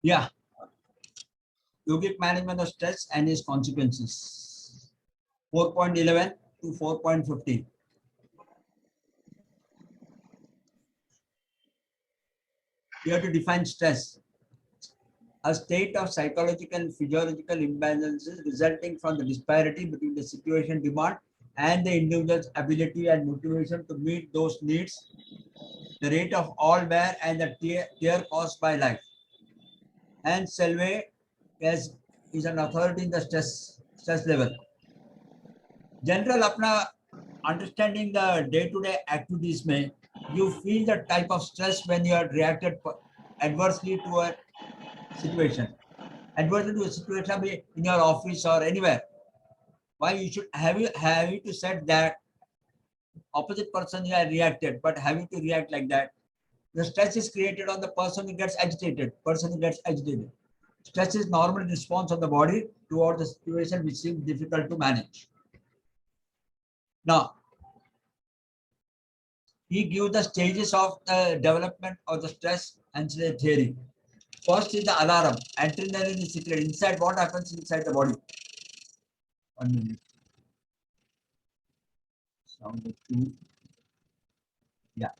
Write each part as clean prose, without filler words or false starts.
Yeah, yogic management of stress and its consequences. 4.11 to 4.15. You have to define stress. A state of psychological and physiological imbalances resulting from the disparity between the situation demand and the individual's ability and motivation to meet those needs, the rate of all wear and the tear caused by life. And Selve is an authority in the stress level. General अपना understanding the day-to-day activities में you feel the type of stress when you are reacted adversely to a situation. Adversely to a situation in your office or anywhere. Why you should have you to set that opposite person you are reacted, but have you to react like that. The stress is created on the person who gets agitated. Stress is normal response of the body toward the situation which seems difficult to manage. Now, he gives the stages of the development of the stress and theory. First is the alarm. Adrenaline is secreted. Inside, what happens inside the body? 1 minute. Sound 2. Yeah.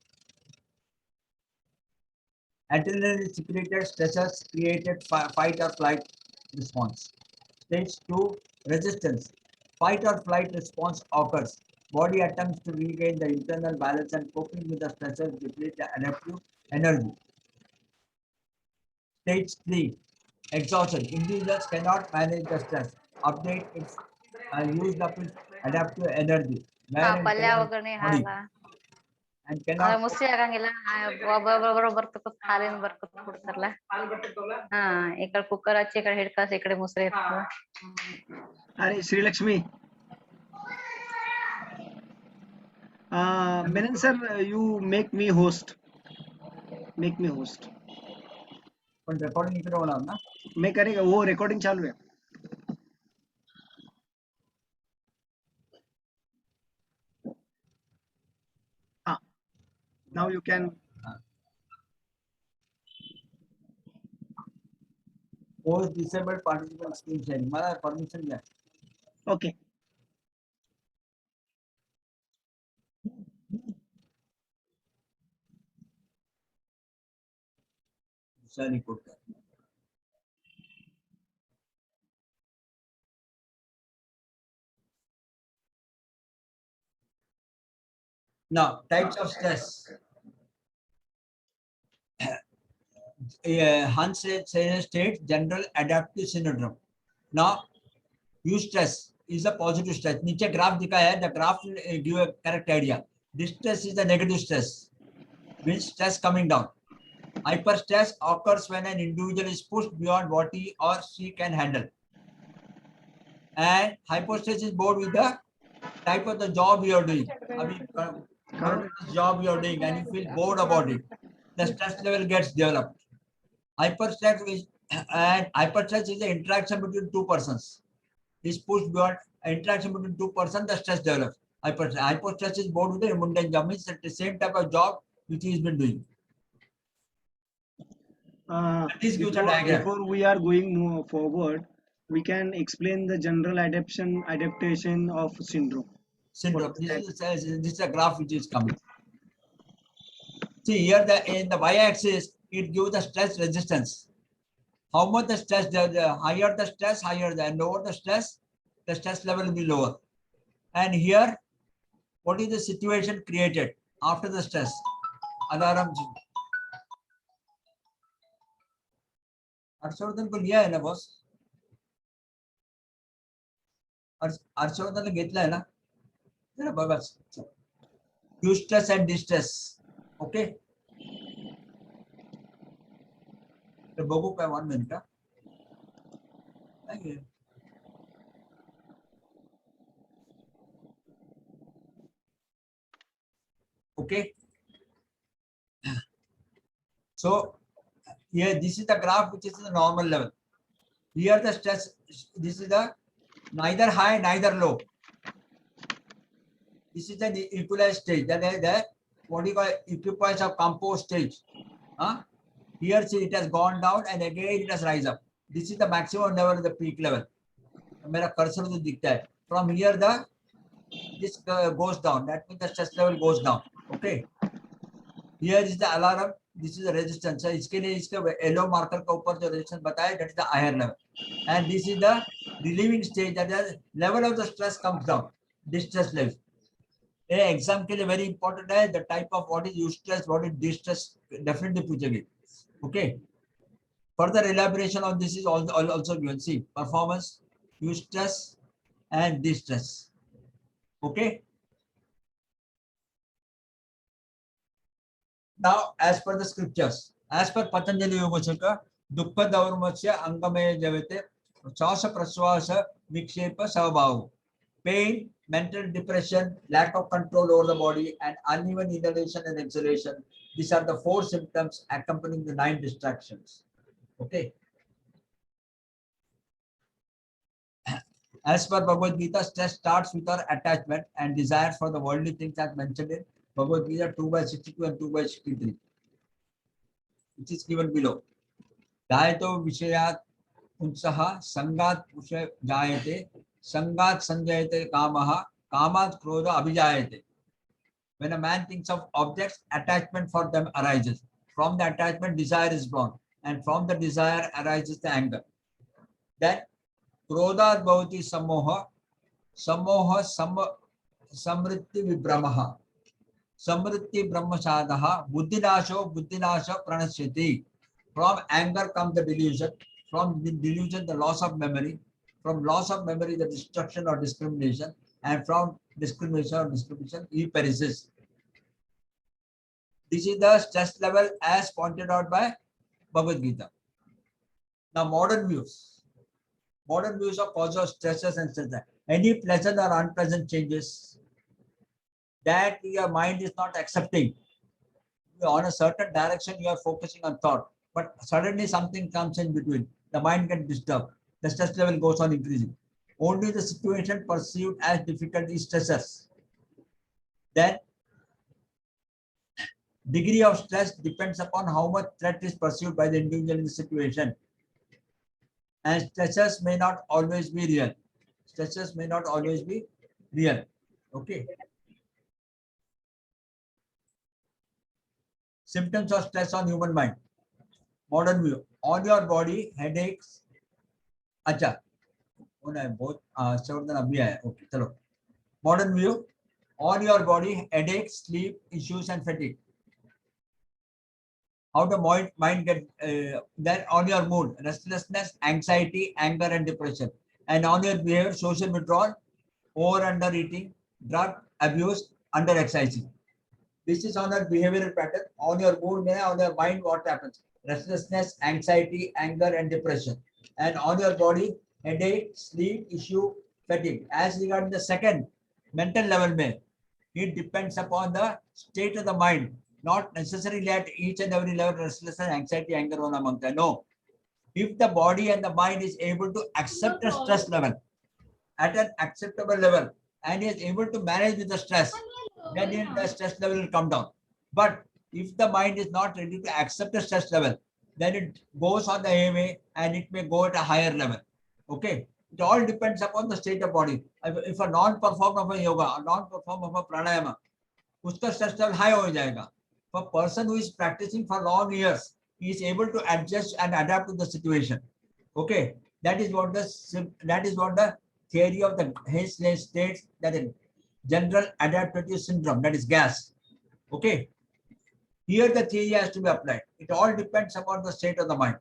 Adrenaline is secreted. Stressors created fight or flight response. Stage 2, resistance. Fight or flight response occurs. Body attempts to regain the internal balance and coping with the stressors deplete the adaptive energy. Stage 3, exhaustion. Individuals cannot manage the stress. Update its used up its adaptive energy. ಪಲ್ಯ ಒಗ್ಗರಣೆ ಹಾಲ And cannot ಮುಸಿ ಆಗಂಗಿಲ್ಲ ಒಬ್ಬೊಬ್ಬರು ಬರ್ತಕ್ಕ ಹಾಲಿನ ಬರ್ಕೊತ ಕೊಡ್ತಾರಲ್ಲ ಹಾ ಈ ಕಡೆ ಕುಕ್ಕರ್ ಹಚ್ಚಿ ಈ ಕಡೆ ಹಿಡ್ಕಾಸಿ ಈ ಕಡೆ ಮುಸ್ರಿ ಇರ್ತದ अरे Sreelakshmi Menon sir, you make me host. पण recording इकडे होणार ना मैं करेगा वो recording चालू है हाँ now you can post disabled participant screen sharing मला permission द्या okay report. Now, types of stress. Hans states general adaptive syndrome. Now, eustress is a positive stress. नीचे graph दिखाया है. The graph will give a correct idea. Distress is the negative stress. Means stress coming down. Hyperstress occurs when an individual is pushed beyond what he or she can handle. And hypostress is bored with the type of the job you are doing. I mean, job you are doing and you feel bored about it. The stress level gets developed. Hyperstress is the interaction between two persons. Is pushed beyond interaction between two persons, the stress develops. Hyperstress is bored with the mundane job, means the same type of job which he's been doing. Before we are going forward, we can explain the general adaptation of syndrome. This is a graph which is coming. See here, in the y-axis, it gives the stress resistance. How much the stress, the higher the stress, higher the lower the stress level will be lower. And here, what is the situation created after the stress? Alarm. Harshvardhan को लिया है ना boss Harshvardhan ने घेतला है ना जरा बघा eustress and distress okay तर बघू काय 1 minute okay so here this is the graph which is the normal level. Here the stress, this is the neither high neither low. This is the equalized stage. That is the what you call equipoise of composed stage. Here see it has gone down and again it has rise up. This is the maximum level, the peak level. मेरा cursor जो दिखता है. From here this goes down. That means the stress level goes down. Okay. Here is the alarm. This is the resistance. So इसके लिए इसके yellow marker के ऊपर जो resistance बताया, that is the higher level. And this is the relieving stage, that the level of the stress comes down. Distress level. Exam के लिए very important है. The type of what is eustress, what is distress, definitely पूछेंगे. Okay. Further elaboration on this is also given. See, performance, eustress, and distress. Okay. Now, as per the scriptures, as per Patanjali Yoga Chakra, Dukkha Daurmasya Angamaya Javate, Chasa Praswasa Vikshepa Savabhavu. Pain, mental depression, lack of control over the body, and uneven inhalation and exhalation. These are the 4 symptoms accompanying the 9 distractions. Okay. As per Bhagavad Gita, stress starts with our attachment and desire for the worldly things as mentioned in Bhagavad Gita 2/62 and 2/63, which is given below. Dayato Vishayat Unsaha Sangat Usha Jayate Sangat Sanjayate Kamaha Kamat Krodha Abhijayate. When a man thinks of objects, attachment for them arises. From the attachment, desire is born, and from the desire arises the anger. Then Krodha Bhavati Samoha Samoha Samritti Vibramaha Samritti Brahmachadaha Buddhinasho Buddhinasha Pranashyati. From anger comes the delusion. From the delusion, the loss of memory. From loss of memory, the destruction or discrimination. And from discrimination or discrimination, he perishes. This is the stress level as pointed out by Bhagavad Gita. Now, modern views. Modern views of cause of stresses and stress. Any pleasant or unpleasant changes that your mind is not accepting. On a certain direction, you are focusing on thought, but suddenly something comes in between. The mind gets disturbed. The stress level goes on increasing. Only the situation perceived as difficult is stresses. Then, degree of stress depends upon how much threat is perceived by the individual in the situation. And stresses may not always be real. Stresses may not always be real. Okay. Symptoms of stress on human mind. Modern view. On your body, headaches. अच्छा, बहुत अभी आया. Okay, चलो. Modern view. On your body, headaches, sleep issues, and fatigue. How the mind get then on your mood, restlessness, anxiety, anger, and depression. And on your behavior, social withdrawal, over under eating, drug abuse, under exercising. This is on your behavioral pattern. On your mood, on your mind, what happens? Restlessness, anxiety, anger, and depression. And on your body, headache, sleep issue, fatigue. As regarding the second, mental level, it depends upon the state of the mind. Not necessarily at each and every level, restlessness, anxiety, anger, no. If the body and the mind is able to accept the stress level at an acceptable level and is able to manage with the stress, then the stress level will come down. But if the mind is not ready to accept the stress level, then it goes on the way and it may go at a higher level. Okay. It all depends upon the state of body. If a non-performer of a yoga, a non-performer of a pranayama, उसका stress level high हो जाएगा. For a person who is practicing for long years, he is able to adjust and adapt to the situation. Okay, that is what the theory of the Hayes states, that is general adaptive syndrome, that is GAS. Okay, here the theory has to be applied. It all depends upon the state of the mind.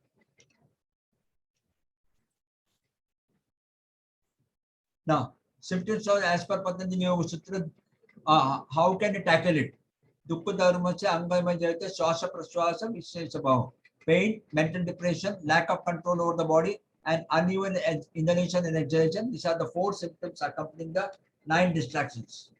Now, symptoms of as per Patanjali Yoga Sutra, how can you tackle it? दुःख धर्म से अंग में जाते श्वास प्रश्वास विशेष भाव. Pain, mental depression, lack of control over the body, and uneven inhalation and exhalation. These are the 4 symptoms accompanying the 9 distractions.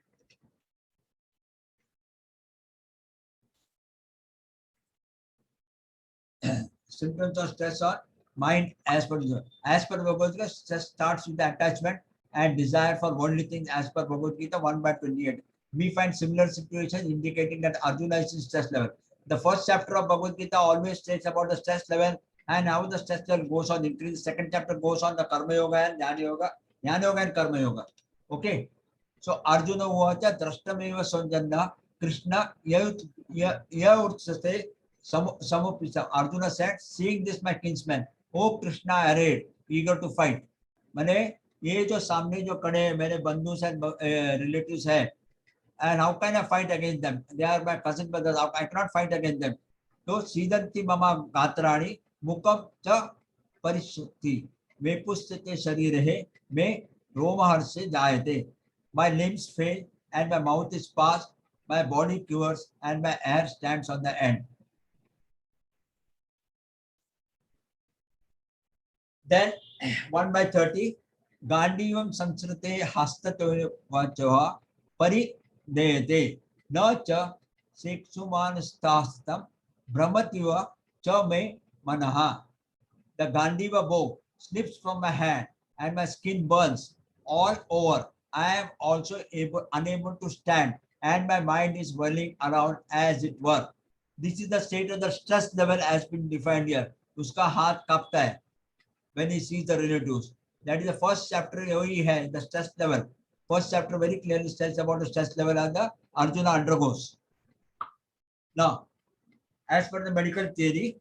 Symptoms of stress on mind as per Bhagavad Gita, stress starts with the attachment and desire for worldly things as per Bhagavad Gita 1/28. We find similar situations indicating that Arjuna is in stress level. The first chapter of Bhagavad Gita always states about the stress level and how the stress level goes on increase. Second chapter goes on the Karma Yoga and Jnana Yoga and Karma Yoga. Okay. So Arjuna uvacha drashtameva sanjanna Krishna yaurtsate samupisa. Arjuna said, seeing this my kinsman, O Krishna arrayed, eager to fight. मैंने ये जो सामने जो खड़े हैं मेरे बंधुस and relatives है, and how can I fight against them? They are my cousin brothers. I cannot fight against them. So Siddhanti mama gatrani mukam cha parishti vepustyate sharire me romaharse jayate. My limbs fail and my mouth is parched, my body quivers and my hair stands on the end. Then 1/30 Gandivam Sansrite Hastatoha Vachoha Pari Deyate Na cha Seksumanstastam Brahmativa cha me manaha. The Gandiva bow slips from my hand and my skin burns all over. I am also unable to stand and my mind is whirling around as it were. This is the state of the stress level has been defined here. Uska हाथ कांपता है when he sees the relatives. That is the first chapter he has, the stress level. First chapter very clearly tells about the stress level and the Arjuna undergoes. Now, as per the medical theory,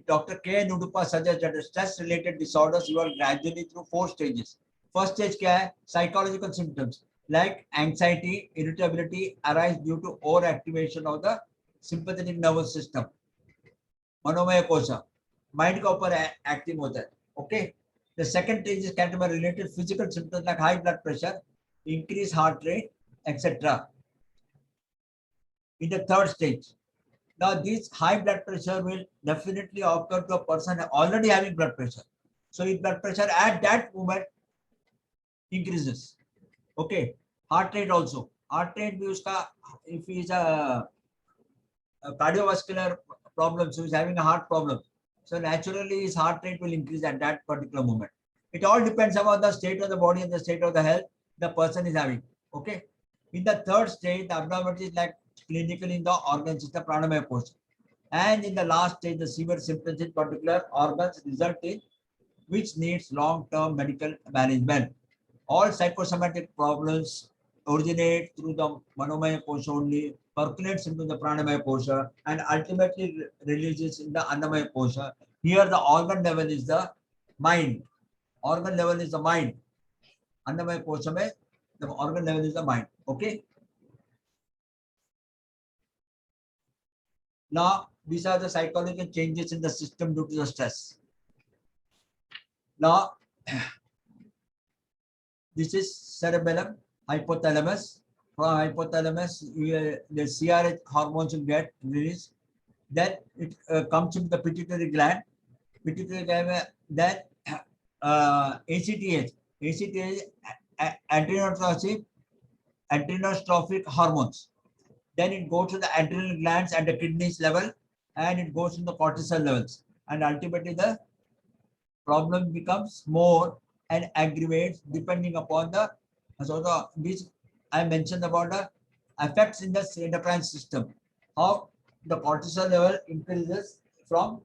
Dr. K. Nudupa suggests that the stress-related disorders evolve gradually through 4 stages. First stage क्या है? Psychological symptoms like anxiety, irritability arise due to overactivation of the sympathetic nervous system. मनोमय कोश mind का ऊपर active होता है. Okay. The second stage is cancer-related physical symptoms like high blood pressure, increased heart rate, etc. In the third stage, now this high blood pressure will definitely occur to a person already having blood pressure. So if blood pressure at that moment increases, okay, heart rate also. Heart rate भी उसका, if he is a cardiovascular problem, so he is having a heart problem. So naturally his heart rate will increase at that particular moment. It all depends upon the state of the body and the state of the health the person is having. Okay. In the third stage, the abnormality is like clinical in the organ system, pranamaya course. And in the last stage, the severe symptoms in particular organs result in which needs long-term medical management. All psychosomatic problems originate through the manomaya kosha only, percolates into the pranamaya kosha, and ultimately releases in the annamaya kosha. Here the organ level is the mind. Organ level is the mind. Annamaya kosha mein, the organ level is the mind. Okay. Now, these are the psychological changes in the system due to the stress. Now, this is cerebellum, hypothalamus. From hypothalamus, the CRH hormones will get released. Then it comes into the pituitary gland. Pituitary gland, then ACTH, adrenotrophic hormones. Then it goes to the adrenal glands and the kidneys level, and it goes to the cortisol levels. And ultimately the problem becomes more and aggravates depending upon the, so this I mentioned about the effects in the endocrine system. How the cortisol level increases from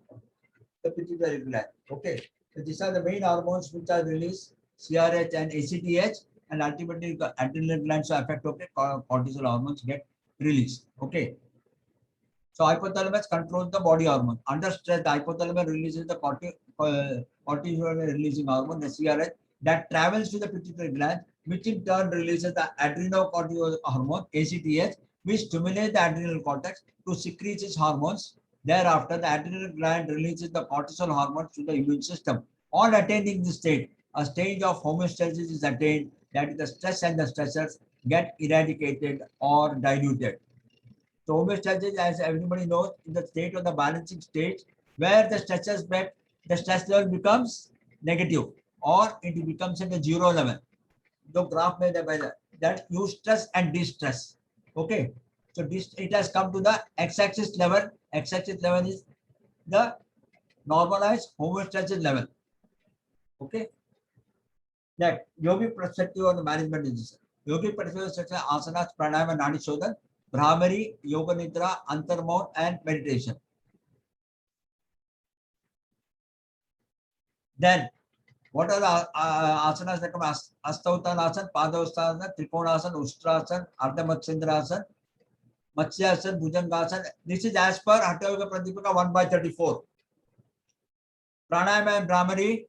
the pituitary gland. Okay. So these are the main hormones which are released, CRH and ACTH, and ultimately the adrenal glands are affected. Okay, cortisol hormones get released. Okay. So hypothalamus controls the body hormone. Under stress, the hypothalamus releases the cortisol releasing hormone, the CRH, that travels to the pituitary gland, which in turn releases the adrenocortical hormone, ACTH, which stimulates the adrenal cortex to secrete its hormones. Thereafter, the adrenal gland releases the cortisol hormones to the immune system. On attaining this state, a stage of homeostasis is attained, that is the stress and the stressors get eradicated or diluted. So homeostasis, as everybody knows, is the state of the balancing state where the stressors back, the stress level becomes negative or it becomes at the 0 level. The graph made that eustress and distress. Okay. So this, it has come to the x-axis level. X-axis level is the normalized homeostasis level. Okay. That yogic perspective on the management is yogic perspective such as asanas, pranayama, nadi shodhan. Brahmari, Yoga Nidra, Antarmaun, and meditation. Then, what are the asanas that come? Astautanasana, Padaustanasana, Trikonasana, Ustrasana, Ardha Matsyasana, Bhujangasana. This is as per Hatha Yoga Pradipika 1/34. Pranayama and Brahmari.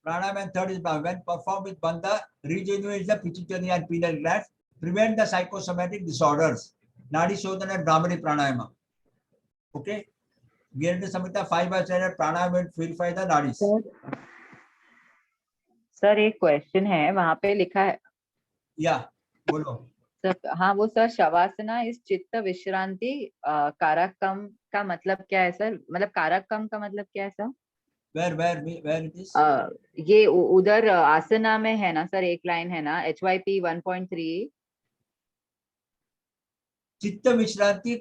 Pranayama and third is Brahmari. When performed with Bandha, regenerate the pituitary and pineal glands, prevent the psychosomatic disorders. Nadi Shodhana and Brahmari Pranayama. Okay. Virendra Samhita 5/7 Pranayama will purify the nadis. Sir एक question है, वहां पे लिखा है Yeah, बोलो. Sir, हाँ वो sir शवासना इस चित्त विश्रांति कारकम का मतलब क्या है सर? मतलब कारकम का मतलब क्या है सर? Where it is? ये उधर आसना में है ना सर, एक लाइन है ना HYP 1.3. चित्त विश्रांति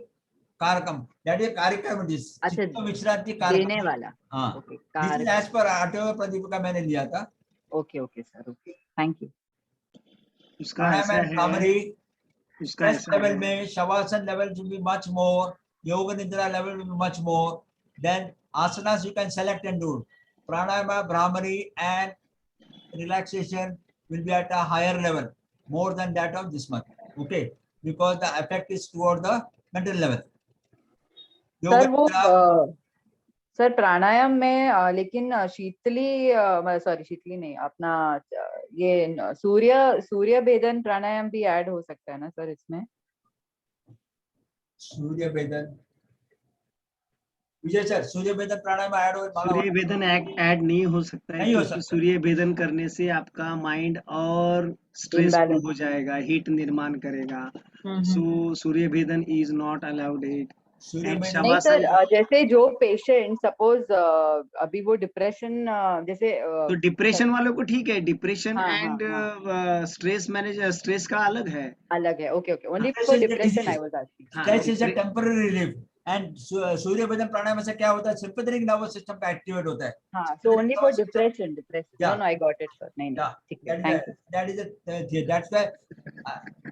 कारकम. That is कार्यक्रम it is. अच्छा, चित्त विश्रांति कारकम. देने वाला. हाँ. Okay, This is as per Hatha Pradipika मैंने लिया था. Okay okay sir, okay, thank you. उसका ऐसा है, Brahmari, उसका stress ऐसा level है, में Shavasana level will be much more. Yoga Nidra level will be much more. Then asanas you can select and do. Pranayama, Brahmari, and relaxation will be at a higher level, more than that of this month. Okay, because the effect is toward the mental level. Sir वो Nidra, sir प्राणायाम में लेकिन शीतली शीतली नहीं, अपना ये सूर्य भेदन प्राणायाम भी add हो सकता है ना सर इसमें? सूर्य भेदन, विजय सर, सूर्य भेदन प्राणायाम ऐड हो? सूर्य भेदन ऐड नहीं हो सकता है, नहीं हो क्योंकि सकता। सूर्य भेदन करने से आपका माइंड और स्ट्रेसफुल हो जाएगा, हीट निर्माण करेगा. So Surya Bhedan is not allowed it. Surya And Bhedan नहीं सर, शवासन, जैसे जो पेशेंट सपोज अभी वो डिप्रेशन जैसे तो डिप्रेशन वालों को ठीक है, डिप्रेशन हाँ, एंड हाँ, स्ट्रेस का अलग है. अलग है. Okay okay, only Stress for is the depression disease. I was asking. Stress is a temporary relief. And Surya Bhedan pranayama से क्या होता है? सिंपैथेटिक नर्वस सिस्टम का एक्टिवेट होता है. हाँ, so only for depression. No Yeah. No, I got it sir. नहीं Yeah, ठीक है, thank you. that is it. That's why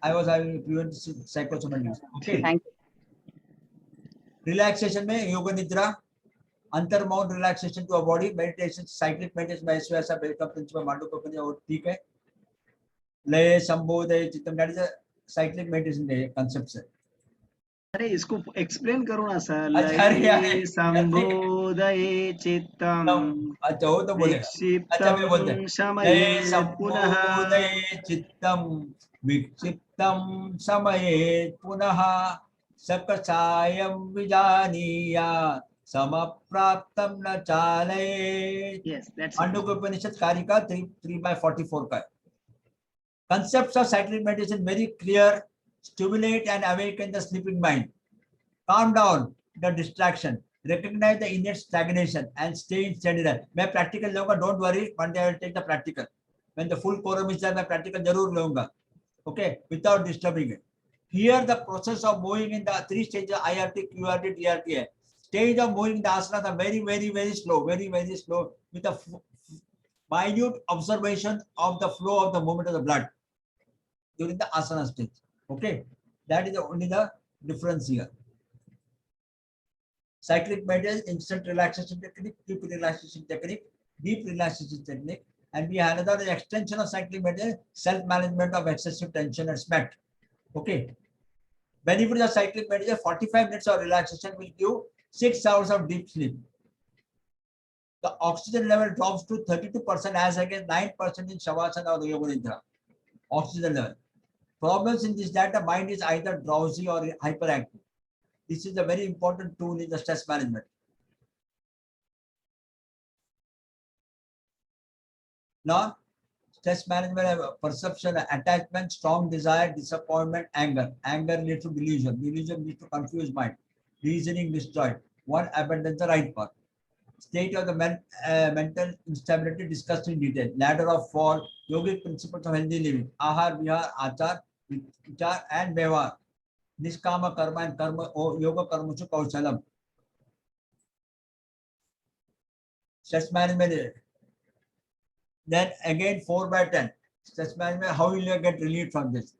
I was having preventive psychosomatic. Okay. Thank you. Relaxation में yoga nidra, अंतर्मौन relaxation to a body, meditation, cyclic meditation by ऐसा welcome principal Mandukya और ठीक है. लय संबोधय चित्तम, that is a cyclic meditation है concept से. अरे इसको एक्सप्लेन करो ना सर. अच्छा, लये संबोधये चित्तम अच्छा वो तो बोले. अच्छा मैं बोलते हैं. शमये लय पुनः. संबोधय चित्तम विक्षिप्तम समये पुनः सकसायं विजानीया समप्राप्तं न चालयेत्. Yes, that's मांडुक्य उपनिषद कारिका 3/44 का. Concepts of cyclic meditation very clear. Stimulate and awaken the sleeping mind. Calm down the distraction. Recognize the innate stagnation and stay in steadiness. मैं practical लूँगा. Don't worry. One day I will take the practical. When the full quorum is there, मैं practical जरूर लूँगा. Okay, without disturbing it. Here the process of moving in the 3 stages IRT, QRT, TRT है. Stage of moving the asanas are very slow, very slow, with a minute observation of the flow of the movement of the blood during the asana stage. Okay, that is only the difference here. Cyclic meditation, instant relaxation technique, quick relaxation technique, deep relaxation technique, and we have another extension of cyclic meditation, self-management of excessive tension and sweat. Okay. Benefits of cyclic meditation: 45 minutes of relaxation will give 6 hours of deep sleep. The oxygen level drops to 32% as against 9% in Shavasana or the Yoga Nidra. Oxygen level. Problems in this that the mind is either drowsy or hyperactive. This is a very important tool in the stress management. Now, stress management, perception, attachment, strong desire, disappointment, anger. Anger leads to delusion. Delusion leads to confused mind. Reasoning destroyed. One abandons the right path. State of the mental instability discussed in detail. Ladder of fall, yogic principles of healthy living, ahar, vihar, achar, vichar, and व्यवहार. Niskama karma and karma, yoga karmuchu kausalam. Stress management. Then again 4/10. Stress management, how will you get relief from this?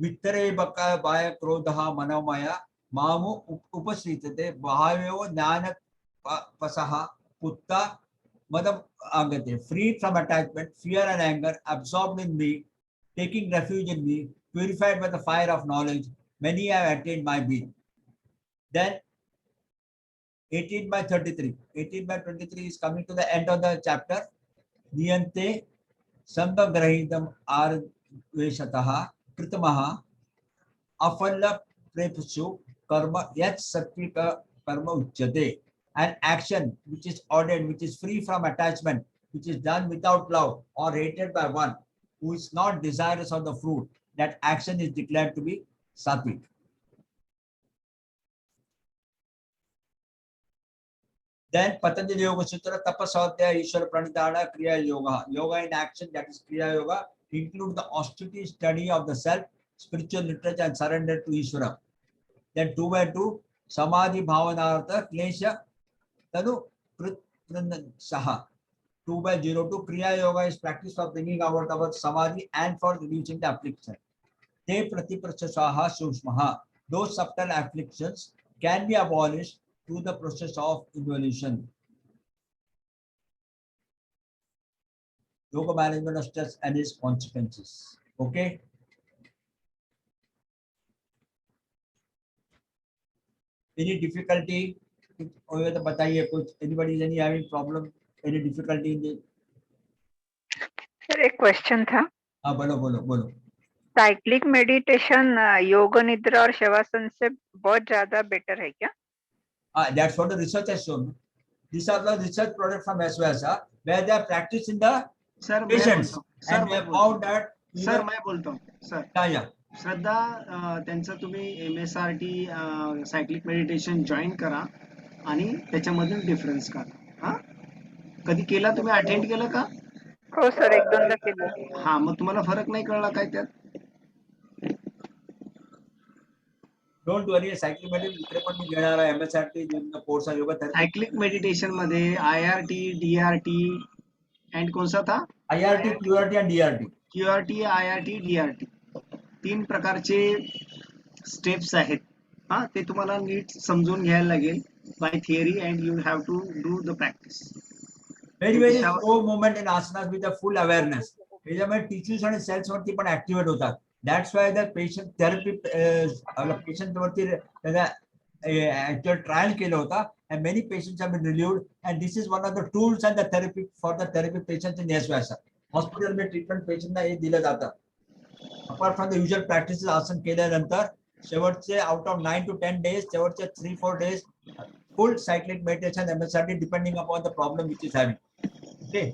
वित्तरे बका bye क्रोधः मनोमय मामु उपश्रितते भावेव ज्ञान पसः पुत्ता madam agate, freed from attachment, fear and anger, absorbed in me, taking refuge in me, purified by the fire of knowledge, many have attained my being. Then 18 by 33. 18 by 23 is coming to the end of the chapter. Niyante sambagrahitam arveshataha kritamaha afalla prepsu karma yat satvika karma uchyate. An action which is ordered, which is free from attachment, which is done without love or hated by one who is not desirous of the fruit, that action is declared to be sattvic. Then Patanjali Yoga Sutra, Tapaswadhyaya Ishwara Pranidhana Kriya Yoga. Yoga in action, that is Kriya Yoga, include the austere study of the self, spiritual literature and surrender to Ishwara. Then 2 by 2, Samadhi Bhavanartha Klesha Tanu Saha. 2 by 02, Kriya Yoga is practice for bringing out our Samadhi and for reducing the affliction. Te Pratiprasaha Sushmaha. Those subtle afflictions can be abolished through the process of evolution. Yoga management of stress and its consequences. Okay. Any difficulty? Anybody is any having problem? Any difficulty in the? Sir एक question था. हाँ बोलो बोलो बोलो. Cyclic meditation योग निद्रा और शवासन से बहुत ज्यादा बेटर है क्या? That's what the research has shown. These are the research products from SVSA where they are practiced in the patients. And we have found that. Sir मैं बोलता हूँ सर. Yeah. श्रद्धा त्यांचं तुम्ही MSRT सायक्लिक मेडिटेशन जॉईन करा आणि त्याच्यामधून difference काढा. हा कधी केला तुम्ही? अटेंड केलं का? हो सर, एक दोनदा केलं. हा मग तुम्हाला फरक नाही कळला काय त्यात? Don't worry, cyclic meditation इकडे पण मी घेणार आहे MSRT कोर्स आहे योगा थेरपी. सायक्लिक मेडिटेशन मध्ये IRT, DRT अँड कोणता था? IRT, QRT and DRT. QRT, IRT, DRT 3 प्रकारचे स्टेप्स आहेत. हा ते तुम्हाला नीट समजून घ्यायला लागेल by theory and you have to do the practice. Very slow movement in asanas with a full awareness. त्याच्यामुळे टिश्यूज आणि सेल्स वरती पण ऍक्टिव्हेट होतात. That's why the patient therapy patient वरती त्याचा actual trial केला होता and many patients have been relieved and this is one of the tools and the therapy for the therapy patients in SVSA. Hospital में treatment पेशंटना हे दिलं जातं. Apart from the usual practices आसन केल्यानंतर शेवटचे out of 9 to 10 days, शेवटचे 3-4 days full cyclic meditation MSRT depending upon the problem which is having. Okay.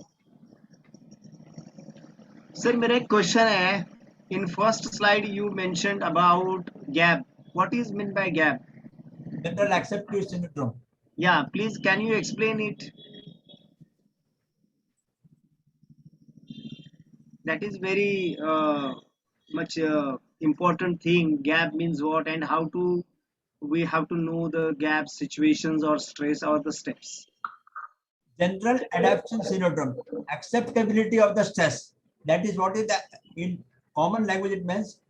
Sir मेरा एक question है. In first slide you mentioned about gap. What is meant by gap? General acceptive syndrome. Yeah, please can you explain it? That is very much important thing. Gap means what and how to we have to know the gap situations or stress or the steps. General adaptation syndrome, acceptability of the stress. That is what is the, in common language it means.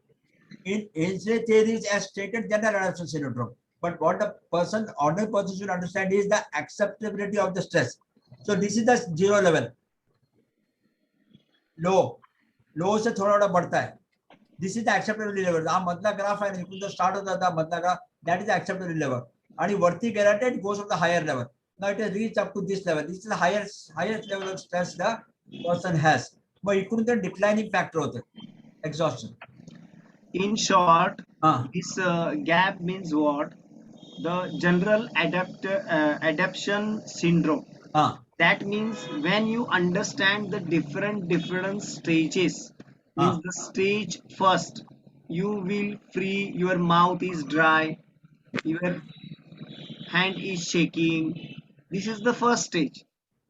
In ancient theories as stated general adaptation syndrome. But what the person, ordinary person should understand is the acceptability of the stress. So this is the 0 level. Low से थोड़ा बढ़ता है. This is the acceptability level. हा मधला graph आहे, इकडून जो start होता था मधला graph, that is the acceptability level. आणि वरती गेला तर it goes to the higher level. Now it has reached up to this level. This is the highest level of stress the person has. मग इकडून तर declining factor होते, exhaustion. In short, this gap means what? The general adaptation syndrome. That means when you understand the different stages. Means the stage first, you will free, your mouth is dry, your hand is shaking. This is the first stage.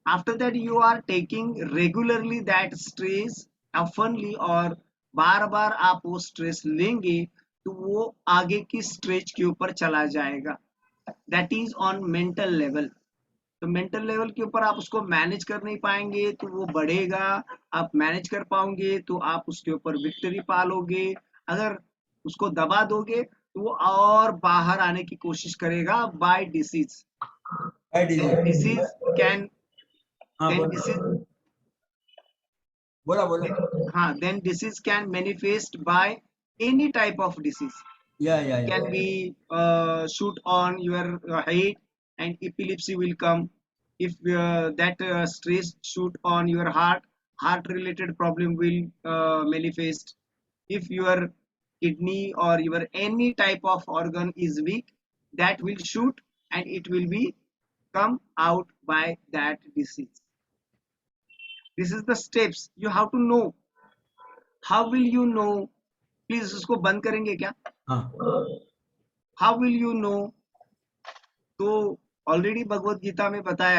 After that you are taking regularly that stress oftenly और बार बार आप वो stress लेंगे तो वो आगे की stage के ऊपर चला जाएगा. That is on mental level. तो मेंटल लेवल के ऊपर आप उसको मैनेज कर नहीं पाएंगे तो वो बढ़ेगा. आप मैनेज कर पाओगे तो आप उसके ऊपर विक्ट्री पालोगे. अगर उसको दबा दोगे तो वो और बाहर आने की कोशिश करेगा by disease. By disease. Disease can हाँ then बोलो disease बोलो. then disease can manifest by any type of disease. Yeah. Can be shoot on your head and epilepsy will come. If that stress shoot on your heart related problem will manifest. If your kidney or your any type of organ is weak, that will shoot and it will be come out by that disease. This is the steps you have to know. How will you know? Please उसको बंद करेंगे क्या? हाँ How will you know? तो already Bhagavad Gita में बताया